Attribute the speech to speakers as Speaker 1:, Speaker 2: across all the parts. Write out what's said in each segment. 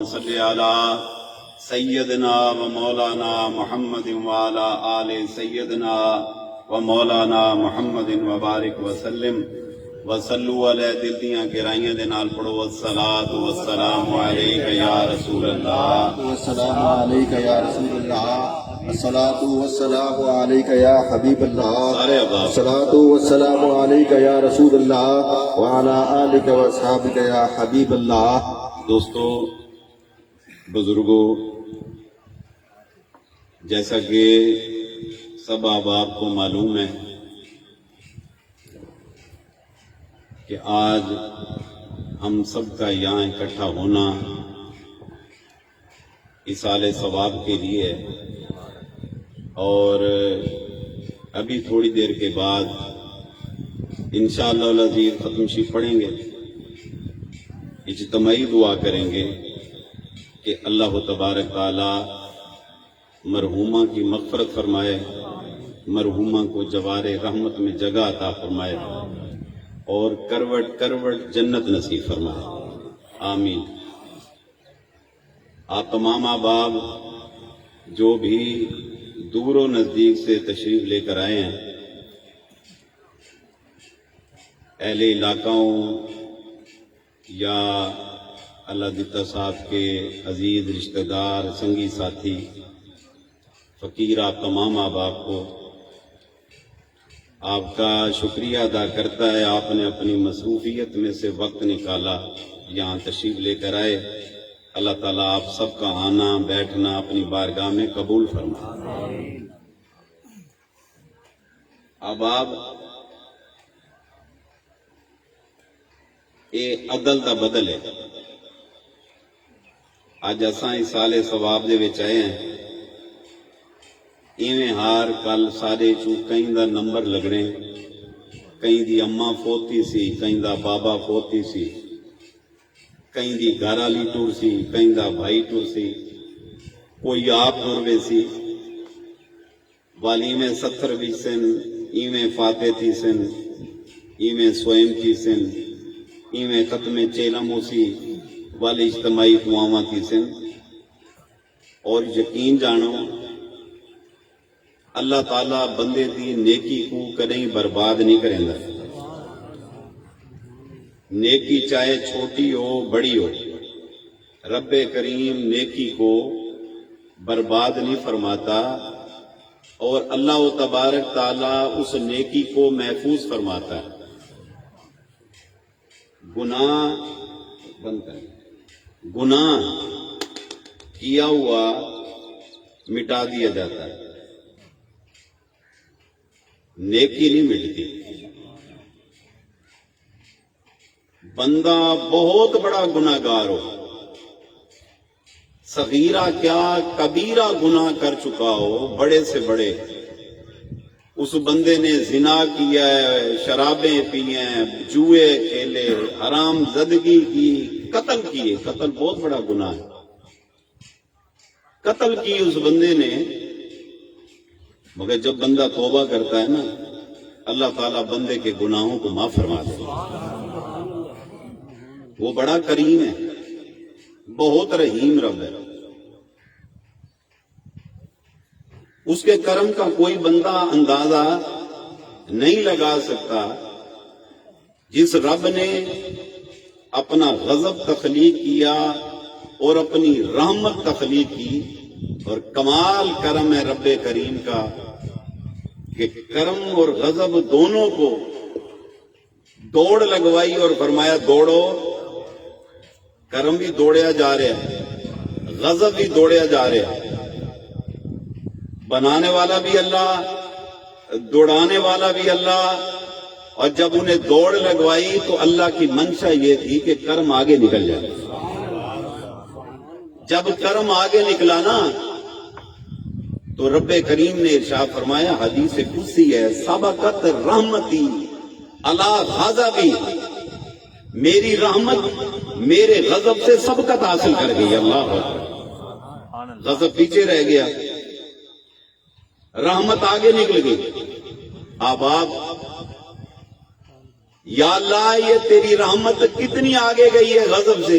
Speaker 1: صلی علی سیدنا و مولانا محمد وعلی آل سیدنا و مولانا محمد وبارک وسلم وصلو علیہ دل دیاں گرائیاں دے نال پڑھو والصلاۃ والسلام علیک یا رسول اللہ
Speaker 2: والسلام علیک یا رسول اللہ الصلاۃ والسلام علیک یا حبیب اللہ الصلاۃ والسلام علیک یا رسول اللہ وعلی آلک و اصحابک یا حبیب اللہ۔
Speaker 1: دوستو، بزرگوں، جیسا کہ سب آپ کو معلوم ہے کہ آج ہم سب کا یہاں اکٹھا ہونا ایصال ثواب کے لیے ہے، اور ابھی تھوڑی دیر کے بعد انشاءاللہ العزیز ختم شریف پڑھیں گے، اجتماعی دعا کریں گے کہ اللہ تبارک تعالی مرحومہ کی مغفرت فرمائے، مرحومہ کو جوار رحمت میں جگہ عطا فرمائے اور کروٹ کروٹ جنت نصیب فرمائے، آمین۔ آپ تمام احباب جو بھی دور و نزدیک سے تشریف لے کر آئے ہیں، اہل علاقوں یا اللہ دیتا صاحب کے عزیز رشتہ دار، سنگی ساتھی، فقیر، آپ تمام احباب کو آپ کا شکریہ ادا کرتا ہے۔ آپ نے اپنی مصروفیت میں سے وقت نکالا، یہاں تشریف لے کر آئے۔ اللہ تعالیٰ آپ سب کا آنا بیٹھنا اپنی بارگاہ میں قبول فرمائے۔ احباب، یہ عدل دا بدل ہے۔ اج اساں ایصال ثواب دے وچ آئے ہیں، ایویں ہار کل سارے چوں کہیں دا نمبر لگنے، کہیں دی اماں فوتی سی، کہیں دا بابا فوتی سی، کہیں دی گھر والی ٹور سی، کہیں دا بھائی ٹور سی، کوئی آپ ٹروے سی، والی میں 70 بھی سن، ایویں فاتح تھی سن، ایویں سوئم تھی سن، ایویں ختم چیلم ہوسی والے اجتماعی دعاواں تھی سن۔ اور یقین جانو، اللہ تعالیٰ بندے دی نیکی کو کدیں برباد نہیں کریں گا۔ نیکی چاہے چھوٹی ہو بڑی ہو، رب کریم نیکی کو برباد نہیں فرماتا، اور اللہ تبارک تعالیٰ اس نیکی کو محفوظ فرماتا ہے۔ گناہ کیا ہوا مٹا دیا جاتا ہے، نیکی نہیں مٹتی۔ بندہ بہت بڑا گناہگار ہو، صغیرہ کیا کبیرہ گناہ کر چکا ہو، بڑے سے بڑے، اس بندے نے زنا کیا ہے، شرابیں پی ہیں، جوئے کھیلے، حرام زدگی کی، قتل کیے، قتل بہت بڑا گناہ ہے، قتل کی اس بندے نے، مگر جب بندہ توبہ کرتا ہے نا، اللہ تعالیٰ بندے کے گناہوں کو معاف فرما دے۔ وہ بڑا کریم ہے، بہت رحیم رب ہے۔ اس کے کرم کا کوئی بندہ اندازہ نہیں لگا سکتا۔ جس رب نے اپنا غضب تخلیق کیا اور اپنی رحمت تخلیق کی، اور کمال کرم ہے رب کریم کا کہ کرم اور غضب دونوں کو دوڑ لگوائی اور فرمایا دوڑو۔ کرم بھی دوڑیا جا رہا ہے، غضب بھی دوڑیا جا رہا ہے، بنانے والا بھی اللہ، دوڑانے والا بھی اللہ۔ اور جب انہیں دوڑ لگوائی تو اللہ کی منشا یہ تھی کہ کرم آگے نکل جائے۔ جب کرم آگے نکلا نا تو رب کریم نے ارشاد فرمایا، حدیث قدسی ہے، سبقت رحمتی علی غضبی، میری رحمت میرے غضب سے سبقت حاصل کر گئی۔ اللہ اکبر، غضب پیچھے رہ گیا، رحمت آگے نکل گئی۔ احباب، یا اللہ، یہ تیری رحمت کتنی آگے گئی ہے غضب سے،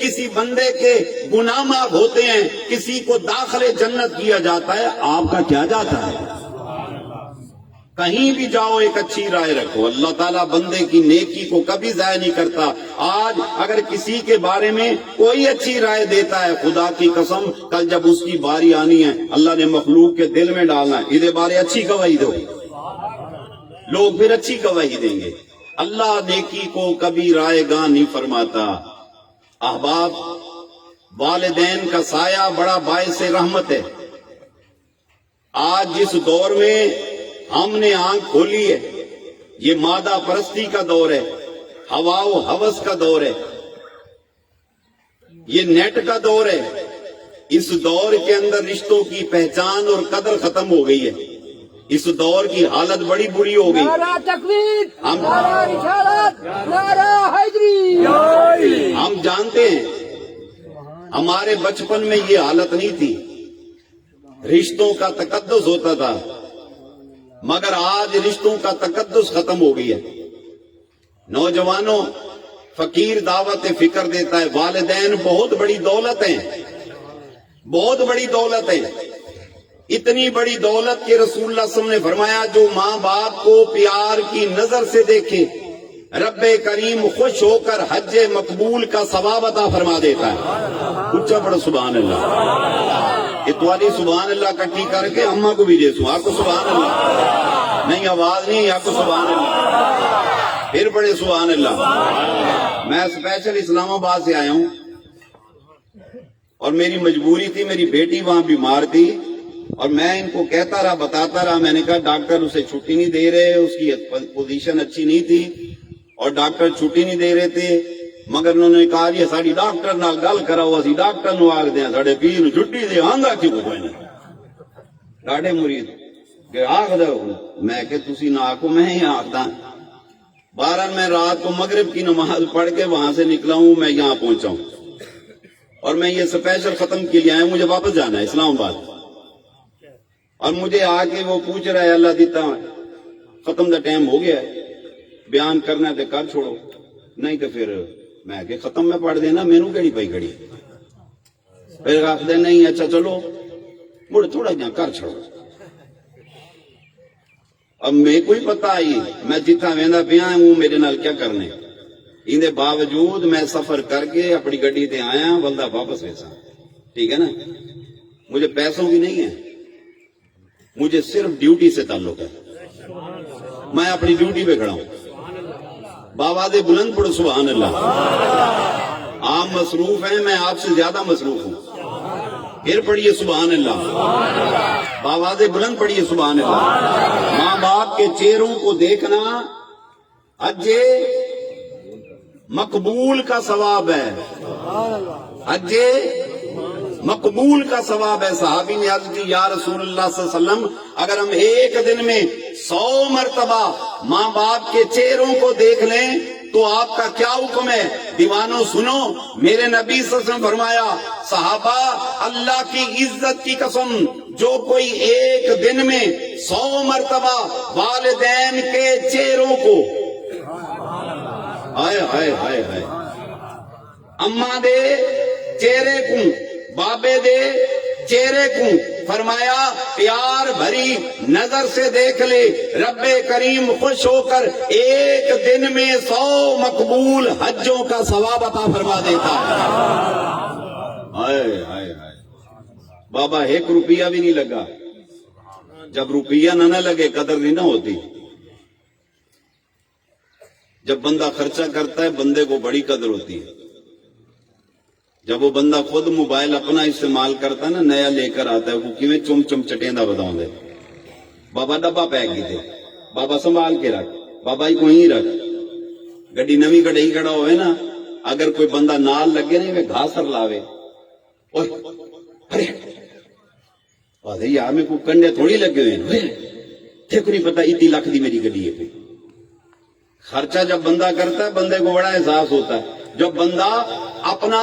Speaker 1: کسی بندے کے گناہ معاف ہوتے ہیں، کسی کو داخل جنت کیا جاتا ہے، آپ کا کیا جاتا ہے؟ کہیں بھی جاؤ ایک اچھی رائے رکھو، اللہ تعالیٰ بندے کی نیکی کو کبھی ضائع نہیں کرتا۔ آج اگر کسی کے بارے میں کوئی اچھی رائے دیتا ہے، خدا کی قسم کل جب اس کی باری آنی ہے، اللہ نے مخلوق کے دل میں ڈالنا ہے، ادھر بارے اچھی گواہی دو، لوگ پھر اچھی گواہی دیں گے۔ اللہ نیکی کو کبھی رائے گاہ نہیں فرماتا۔ احباب، والدین کا سایہ بڑا باعث رحمت ہے۔ آج جس دور میں ہم نے آنکھ کھولی ہے، یہ مادہ پرستی کا دور ہے، ہوا و ہوس کا دور ہے، یہ نیٹ کا دور ہے۔ اس دور کے اندر رشتوں کی پہچان اور قدر ختم ہو گئی ہے۔ اس دور کی حالت بڑی بری ہو گئی۔
Speaker 3: نعرہ تکبیر، نعرہ رسالت، نعرہ حیدری۔
Speaker 1: ہم جانتے ہیں ہمارے بچپن میں یہ حالت نہیں تھی، رشتوں کا تقدس ہوتا تھا، مگر آج رشتوں کا تقدس ختم ہو گئی ہے۔ نوجوانوں، فقیر دعوت فکر دیتا ہے، والدین بہت بڑی دولت ہیں، بہت بڑی دولت ہے، اتنی بڑی دولت کہ رسول اللہ صلی اللہ علیہ وسلم نے فرمایا جو ماں باپ کو پیار کی نظر سے دیکھے، رب کریم خوش ہو کر حج مقبول کا ثواب عطا فرما دیتا ہے۔ اچھا بڑا سبحان اللہ، اتوالی سبحان اللہ کٹھی کر کے اماں کو بھی دے سو، آپ کو سبحان اللہ نہیں، آواز نہیں، آپ کو سبحان اللہ، پھر بڑے سبحان اللہ۔ میں اسپیشل اسلام آباد سے آیا ہوں اور میری مجبوری تھی، میری بیٹی وہاں بیمار تھی اور میں ان کو کہتا رہا، بتاتا رہا، میں نے کہا ڈاکٹر اسے چھٹی نہیں دے رہے، اس کی پوزیشن اچھی نہیں تھی اور ڈاکٹر چھٹی نہیں دے رہے تھے، مگر انہوں نے کہا یہ ساری ڈاکٹر نال گل کراؤ، اسی ڈاکٹر نو آکھ دیاں ساڈے پیر نو چھٹی دے، آندا کیوں کوئی نہیں؟ ساڈے مرید کہ آکھ دو، میں کہ تسی نہ آکھو، میں ہی آکھدا۔ بہرحال میں رات کو مغرب کی نماز پڑھ کے وہاں سے نکلا ہوں، میں یہاں پہنچا ہوں اور میں یہ اسپیشل ختم کے لیے آیا ہوں، مجھے واپس جانا ہے اسلام آباد، اور مجھے آ کے وہ پوچھ رہا ہے اللہ دیتا ختم دا ٹائم ہو گیا ہے، بیان کرنا ہے تو کر چھوڑو، نہیں تو پھر میں کہ ختم میں پڑھ دینا، مینوں کیڑی پئی کھڑی، پھر آخ دے نہیں اچھا چلو مڑ تھوڑا جہاں کر چھوڑو۔ اب میں کوئی پتہ آئی میں جتھا ویندا پیا ہوں میرے نال کیا کرنے، اندے باوجود میں سفر کر کے اپنی گڈی تے آیا، بندہ واپس ویسا، ٹھیک ہے نا، مجھے پیسوں کی نہیں ہے، مجھے صرف ڈیوٹی سے تعلق ہے، میں اپنی ڈیوٹی پہ کھڑا ہوں۔ بابا دے بلند پڑھو سبحان اللہ۔ آپ مصروف ہیں، میں آپ سے زیادہ مصروف ہوں، پھر پڑھیے سبحان اللہ، بابا دے بلند پڑھیے سبحان اللہ۔ ماں باپ کے چہروں کو دیکھنا حج مقبول کا ثواب ہے، حج مقبول کا ثواب ہے۔ صحابی نے عرض کی یا رسول اللہ صلی اللہ علیہ وسلم اگر ہم ایک دن میں 100 مرتبہ ماں باپ کے چہروں کو دیکھ لیں تو آپ کا کیا حکم ہے؟ دیوانوں سنو، میرے نبی صلی اللہ علیہ وسلم فرمایا صحابہ اللہ کی عزت کی قسم جو کوئی ایک دن میں 100 مرتبہ والدین کے چہروں کو، ہائے ہائے ہائے ہائے، اماں دے چہرے کو، بابے دے چہرے کو فرمایا پیار بھری نظر سے دیکھ لے، رب کریم خوش ہو کر ایک دن میں 100 مقبول حجوں کا ثواب عطا فرما دیتا ہے۔ ہائے ہائے ہائے، بابا 1 روپیہ بھی نہیں لگا، جب روپیہ نہ لگے قدر نہیں نہ ہوتی، جب بندہ خرچہ کرتا ہے بندے کو بڑی قدر ہوتی ہے، جب وہ بندہ خود موبائل اپنا استعمال کرتا ہے نا، نیا لے کر آتا ہے، وہ کیویں چم چم چٹیندا بتاؤں دے، بابا ڈبا پیک کیتے، بابا سنبھال کے رکھ، بابا ہی کوئی رکھ، گڈی نوی کڑائی کھڑا ہوئے نا، اگر کوئی بندہ نال لگے نہیں وہ گھاسر لاوے، اوئے ارے آدھے یار میں کوئی کنڈے تھوڑی لگے ہوئے ہیں، دیکھو نہیں پتا اتنی لاکھ دی میری گڈی ہے پہ۔ خرچہ جب بندہ کرتا ہے بندے کو بڑا احساس ہوتا ہے، جب بندہ اپنا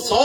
Speaker 1: 100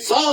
Speaker 1: 100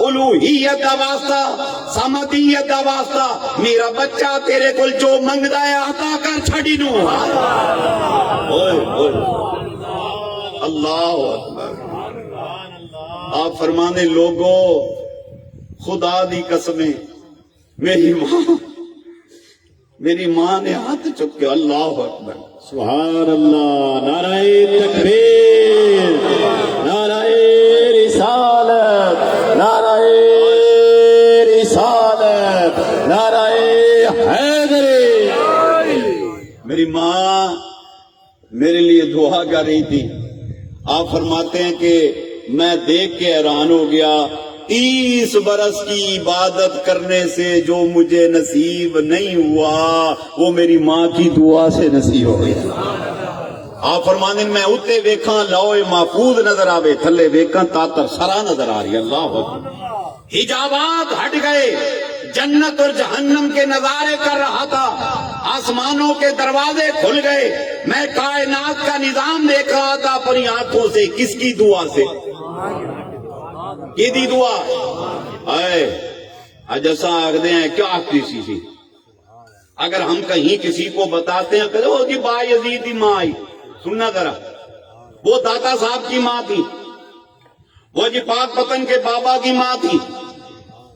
Speaker 1: الوہیت دا واسطہ سمدیت دا واسطہ میرا بچہ تیرے کول جو منگدا ہے عطا کر چھڑی نو اللہ اکبر آپ فرمانے لوگو خدا دی قسمیں میری ماں نے ہاتھ چکے اللہ اکبر
Speaker 2: سبحان اللہ نعرہ تکبیر نعرہ رسالت نعرہ رسالت نعرہ حیدری
Speaker 1: میری ماں میرے لیے دعا کر رہی تھی آپ فرماتے ہیں کہ میں دیکھ کے حیران ہو گیا 30 برس کی عبادت کرنے سے جو مجھے نصیب نہیں ہوا وہ میری ماں کی دعا سے نصیب ہو گیا آپ فرمانے میں اتے ویکھاں لوح محفوظ نظر آوے تھلے ویکھاں تاتر سرا نظر آ رہی اللہ اکبر حجابات ہٹ گئے جنت اور جہنم کے نظارے کر رہا تھا آسمانوں کے دروازے کھل گئے میں کائنات کا نظام دیکھ رہا تھا اپنی آنکھوں سے کس کی دعا سے کی دی دعا اے اج اساں آکھدے ہیں کیا کسی سی اگر ہم کہیں کسی کو بتاتے ہیں کہ وہ جی با یزید کی ماں آئی سننا ذرا وہ داتا صاحب کی ماں تھی وہ جی پاک پتن کے بابا کی ماں تھی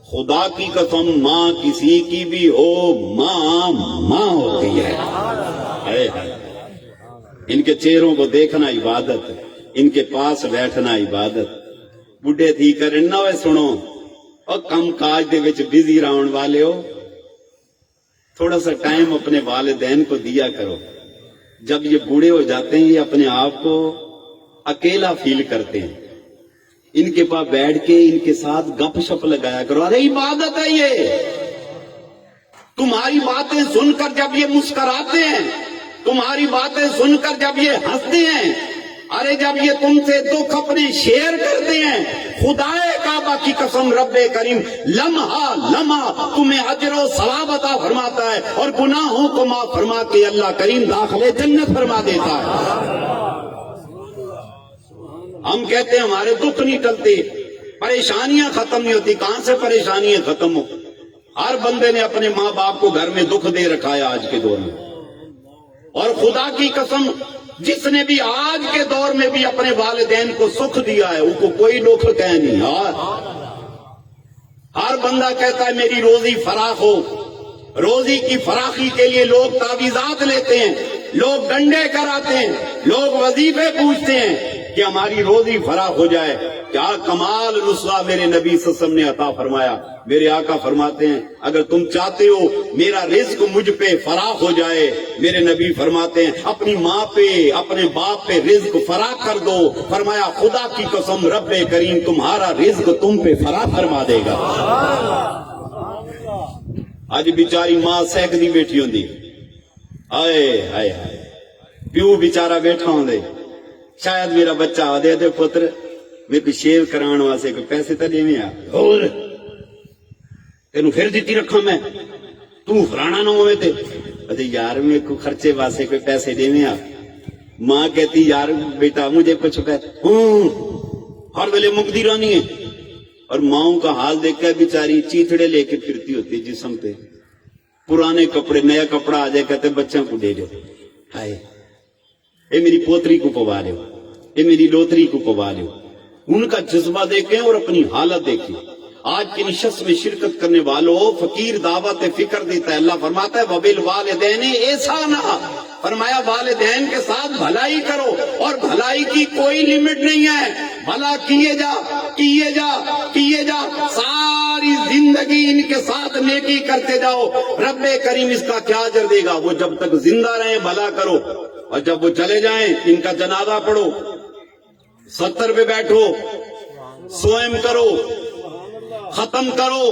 Speaker 1: خدا کی قسم ماں کسی کی بھی ہو ماں ماں ہوتی ہے ان کے چہروں کو دیکھنا عبادت ان کے پاس بیٹھنا عبادت بڈھے تھی کرنا ہوئے سنو اور کم کاج دے وچ بزی رہن والے ہو تھوڑا سا ٹائم اپنے والدین کو دیا کرو جب یہ بوڑھے ہو جاتے ہیں یہ اپنے آپ کو اکیلا فیل کرتے ہیں ان کے پاس بیٹھ کے ان کے ساتھ گپ شپ لگایا کرو ارے عبادت ہے یہ تمہاری باتیں سن کر جب یہ مسکراتے ہیں تمہاری باتیں سن کر جب یہ ہنستے ہیں ارے جب یہ تم سے دکھ اپنے شیئر کرتے ہیں خدائے کعبہ کی قسم رب کریم لمحہ لمحہ تمہیں اجر و ثواب عطا فرماتا ہے اور گناہوں کو معاف فرما کے اللہ کریم داخلے جنت فرما دیتا ہے ہم کہتے ہیں ہمارے دکھ نہیں ٹلتے پریشانیاں ختم نہیں ہوتی کہاں سے پریشانیاں ختم ہو ہر بندے نے اپنے ماں باپ کو گھر میں دکھ دے رکھا ہے آج کے دور میں اور خدا کی قسم جس نے بھی آج کے دور میں بھی اپنے والدین کو سکھ دیا ہے ان کو کوئی دکھ کہہ نہیں ہر بندہ کہتا ہے میری روزی فراخ ہو روزی کی فراخی کے لیے لوگ تعویذات لیتے ہیں لوگ ڈنڈے کراتے ہیں لوگ وظیفے پوچھتے ہیں کہ ہماری روزی فراخ ہو جائے کیا کمال رسوا میرے نبی صلی اللہ علیہ وسلم نے عطا فرمایا میرے آقا فرماتے ہیں اگر تم چاہتے ہو میرا رزق مجھ پہ فراخ ہو جائے میرے نبی فرماتے ہیں اپنی ماں پہ اپنے باپ پہ رزق فراخ کر دو فرمایا خدا کی قسم رب کریم تمہارا رزق تم پہ فراخ فرما دے گا آج بیچاری ماں سہکدی بیٹھی ہوندی آئے ہائے ہائے پیو بیچارہ بیٹھا ہوندے شاید میرا بچہ آ دے دے پتر میں کوئی شیو کران واسطے کوئی پیسے تو دیویں آ اور تینوں پھر دیتی رکھا میں تو فرانا نہ ہوئے تھے ارے یار میں کو خرچے واسطے کوئی پیسے دیویں آ ماں کہتی یار بیٹا مجھے کچھ ہر ویلے مکتی رانی ہے اور ماؤں کا حال دیکھ کر بیچاری چیتڑے لے کے پھرتی ہوتی جسم پہ پرانے کپڑے نیا کپڑا آ جائے کہتے بچوں کو دے دو ہائے اے میری پوتری کو پوا لو اے میری لوتری کو پوا لو ان کا جذبہ دیکھیں اور اپنی حالت دیکھیں آج کی نشست میں شرکت کرنے والوں فقیر دعوت فکر دیتا ہے اللہ فرماتا ہے وبالوالدین احسانا فرمایا والدین کے ساتھ بھلائی کرو اور بھلائی کی کوئی لمٹ نہیں ہے بھلا کیے جا کیے جا کیے جا ساری زندگی ان کے ساتھ نیکی کرتے جاؤ رب کریم اس کا کیا اجر دے گا وہ جب تک زندہ رہیں بھلا کرو اور جب وہ چلے جائیں ان کا جنازہ پڑھو 70 پہ بیٹھو سوئم کرو ختم کرو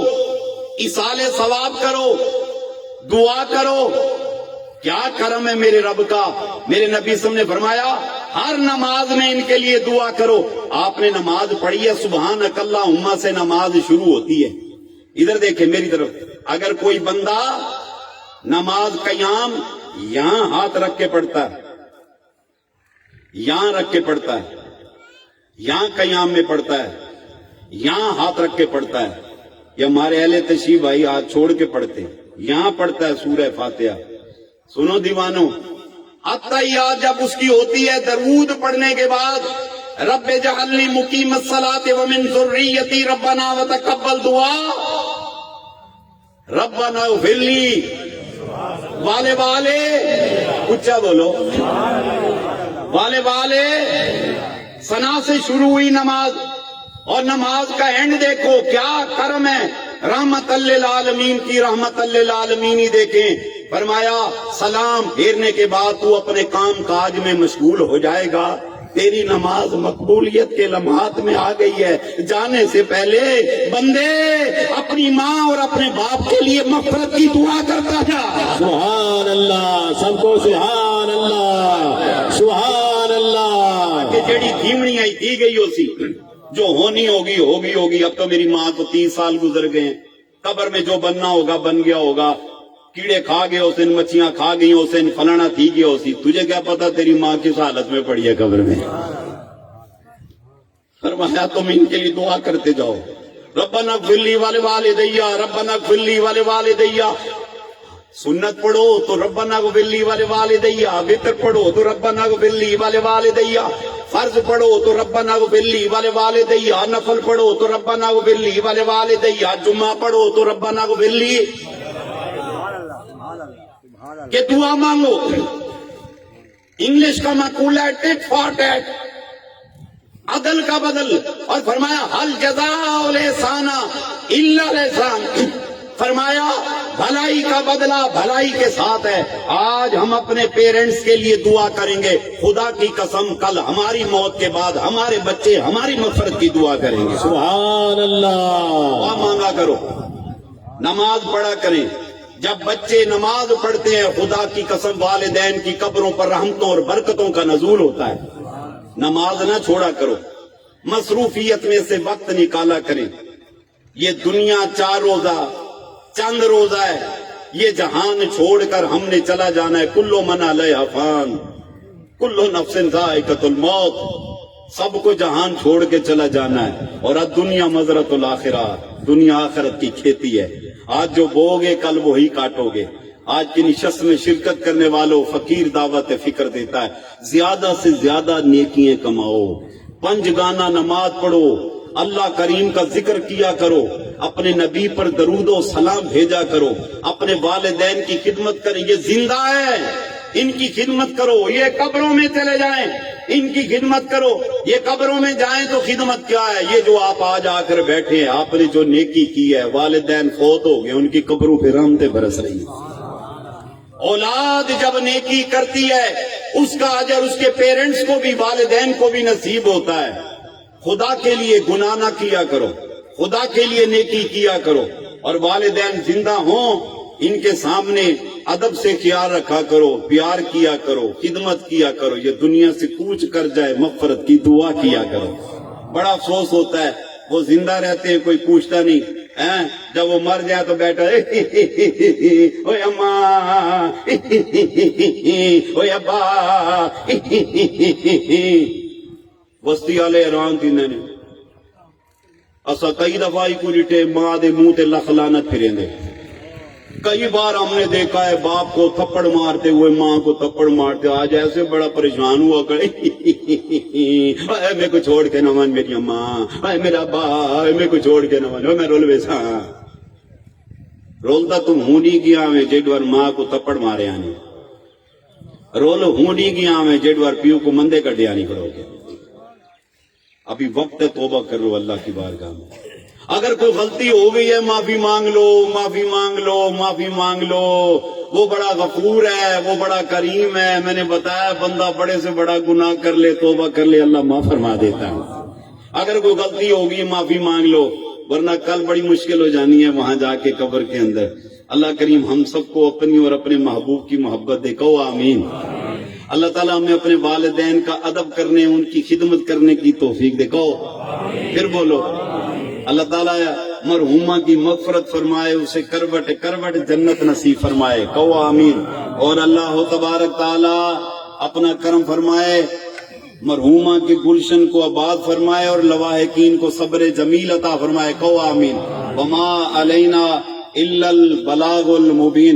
Speaker 1: ایصال ثواب کرو دعا کرو کیا کرم ہے میرے رب کا میرے نبی صلی اللہ علیہ وسلم نے فرمایا ہر نماز میں ان کے لیے دعا کرو آپ نے نماز پڑھی ہے سبحانک اللہم سے نماز شروع ہوتی ہے ادھر دیکھیں میری طرف اگر کوئی بندہ نماز قیام یہاں ہاتھ رکھ کے پڑھتا ہے یہاں رکھ کے پڑھتا ہے یہاں قیام میں پڑھتا ہے یہاں ہاتھ رکھ کے پڑھتا ہے. یہ ہمارے اہل تشریف بھائی ہاتھ چھوڑ کے پڑھتے ہیں. یہاں پڑھتا ہے سورہ فاتحہ. سنو دیوانوں، التحیات جب اس کی ہوتی ہے درود پڑھنے کے بعد، رب جعلنی مقیم الصلاۃ ومن ذریتی ربنا وتقبل دعا، ربنا اغفر لی والے والے، اچھا بولو، والے والے. ثنا سے شروع ہوئی نماز، اور نماز کا اینڈ دیکھو کیا کرم ہے. رحمت للعالمین کی رحمت للعالمین ہی دیکھیں. فرمایا سلام پھیرنے کے بعد تو اپنے کام کاج میں مشغول ہو جائے گا. تیری نماز مقبولیت کے لمحات میں آ گئی ہے. جانے سے پہلے بندے اپنی ماں اور اپنے باپ کے لیے مغفرت کی دعا کرتا تھا.
Speaker 2: سبحان اللہ، سب کو سبحان اللہ، سبحان اللہ.
Speaker 1: کہ جڑی تھیمڑی آئی تھی گئی ہو سی، جو ہونی ہوگی ہوگی ہوگی. اب تو میری ماں کو 30 سال گزر گئے ہیں. قبر میں جو بننا ہوگا بن گیا ہوگا. کیڑے کھا گئے ہو سن، مچھیاں کھا گئی ہو سن، فلانا تھی گیا ہو سی. تجھے کیا پتا تیری ماں کس حالت میں پڑی ہے قبر میں. فرمایا تم ان کے لیے دعا کرتے جاؤ. ربنا اغفر لی ولوالدی، ربنا اغفر لی ولوالدی. سنت پڑھو تو ربنا اغفر لی ولوالدی، وتر پڑھو تو ربنا اغفر لی ولوالدی، فرض پڑھو تو ربنا اغفر لی ولوالدی، نفل پڑھو تو ربنا اغفر لی ولوالدی، جمعہ پڑھو تو ربنا اغفر لی. کہ دعا مانگو. انگلش کا مقولہ ہے ٹٹ فار ٹیٹ، عدل کا بدل. اور فرمایا حل جزاء الاحسان الا الاحسان. فرمایا بھلائی کا بدلہ بھلائی کے ساتھ ہے. آج ہم اپنے پیرنٹس کے لیے دعا کریں گے. خدا کی قسم کل ہماری موت کے بعد ہمارے بچے ہماری مغفرت کی دعا کریں گے.
Speaker 2: سبحان اللہ.
Speaker 1: دعا مانگا کرو، نماز پڑھا کریں. جب بچے نماز پڑھتے ہیں خدا کی قسم والدین کی قبروں پر رحمتوں اور برکتوں کا نزول ہوتا ہے. نماز نہ چھوڑا کرو، مصروفیت میں سے وقت نکالا کریں. یہ دنیا 4 روزہ چند روزہ ہے. یہ جہان چھوڑ کر ہم نے چلا جانا ہے. کل من علیہا فان، کل نفس ذائقۃ الموت. سب کو جہان چھوڑ کے چلا جانا ہے. اور الدنیا مزرعۃ الآخرہ، دنیا آخرت کی کھیتی ہے. آج جو بو گے کل وہی کاٹو گے. آج کی نشست میں شرکت کرنے والوں فقیر دعوت فکر دیتا ہے. زیادہ سے زیادہ نیکیاں کماؤ، 5 گانا نماز پڑھو، اللہ کریم کا ذکر کیا کرو، اپنے نبی پر درود و سلام بھیجا کرو، اپنے والدین کی خدمت کریں. یہ زندہ ہے، ان کی خدمت کرو. یہ قبروں میں چلے جائیں، ان کی خدمت کرو. یہ قبروں میں جائیں تو خدمت کیا ہے؟ یہ جو آپ آج آ کر بیٹھے ہیں، آپ نے جو نیکی کی ہے، والدین فوت ہو گئے، ان کی قبروں پہ رحمتیں برس رہی ہیں. اولاد جب نیکی کرتی ہے اس کا اجر اس کے پیرنٹس کو بھی والدین کو بھی نصیب ہوتا ہے. خدا کے لیے گناہ نہ کیا کرو، خدا کے لیے نیکی کیا کرو. اور والدین زندہ ہوں ان کے سامنے ادب سے خیال رکھا کرو، پیار کیا کرو، خدمت کیا کرو. یہ دنیا سے کوچ کر جائے مغفرت کی دعا کیا کرو. بڑا افسوس ہوتا ہے وہ زندہ رہتے ہیں کوئی پوچھتا نہیں، جب وہ مر جائے تو بیٹھا اوے اماں اوے ابا. بستی والے حیران تھی نے اسا کئی دفعہ ہی کو ڈٹے ماں دے منہ تے لکھ لعنت پھریں دے. کئی بار ہم نے دیکھا ہے باپ کو تھپڑ مارتے ہوئے ماں کو تھپڑ مارتے. آج ایسے بڑا پریشان ہوا کرے میرے کو چھوڑ کے نہ من میری اماں، میرا ابا میرے کو چھوڑ کے نہ من. میں رول ویسا رولتا تم ہونی گیا میں جیڈور ماں کو تھپڑ مارے آنے، رول ہونی گیا میں جیڈور پیو کو مندے کٹے آنی کرو گے. ابھی وقت ہے توبہ کر لو اللہ کی بارگاہ میں. اگر کوئی غلطی ہو گئی ہے معافی مانگ لو، معافی مانگ لو، معافی مانگ لو. وہ بڑا غفور ہے، وہ بڑا کریم ہے. میں نے بتایا بندہ بڑے سے بڑا گناہ کر لے، توبہ کر لے، اللہ معاف فرما دیتا ہے. اگر کوئی غلطی ہوگی معافی مانگ لو، ورنہ کل بڑی مشکل ہو جانی ہے وہاں جا کے قبر کے اندر. اللہ کریم ہم سب کو اپنی اور اپنے محبوب کی محبت دے. کہو آمین. اللہ تعالیٰ ہمیں اپنے والدین کا ادب کرنے، ان کی خدمت کرنے کی توفیق دے. کہو پھر بولو. اللہ تعالیٰ مرحومہ کی مغفرت فرمائے، اسے کروٹ کروٹ جنت نصیب فرمائے. کہو آمین. اور اللہ تبارک تعالیٰ اپنا کرم فرمائے، مرحوما کے گلشن کو آباد فرمائے اور لواحقین کو صبر جمیل عطا فرمائے. کو آمین. وما علینا الا البلاغ المبین.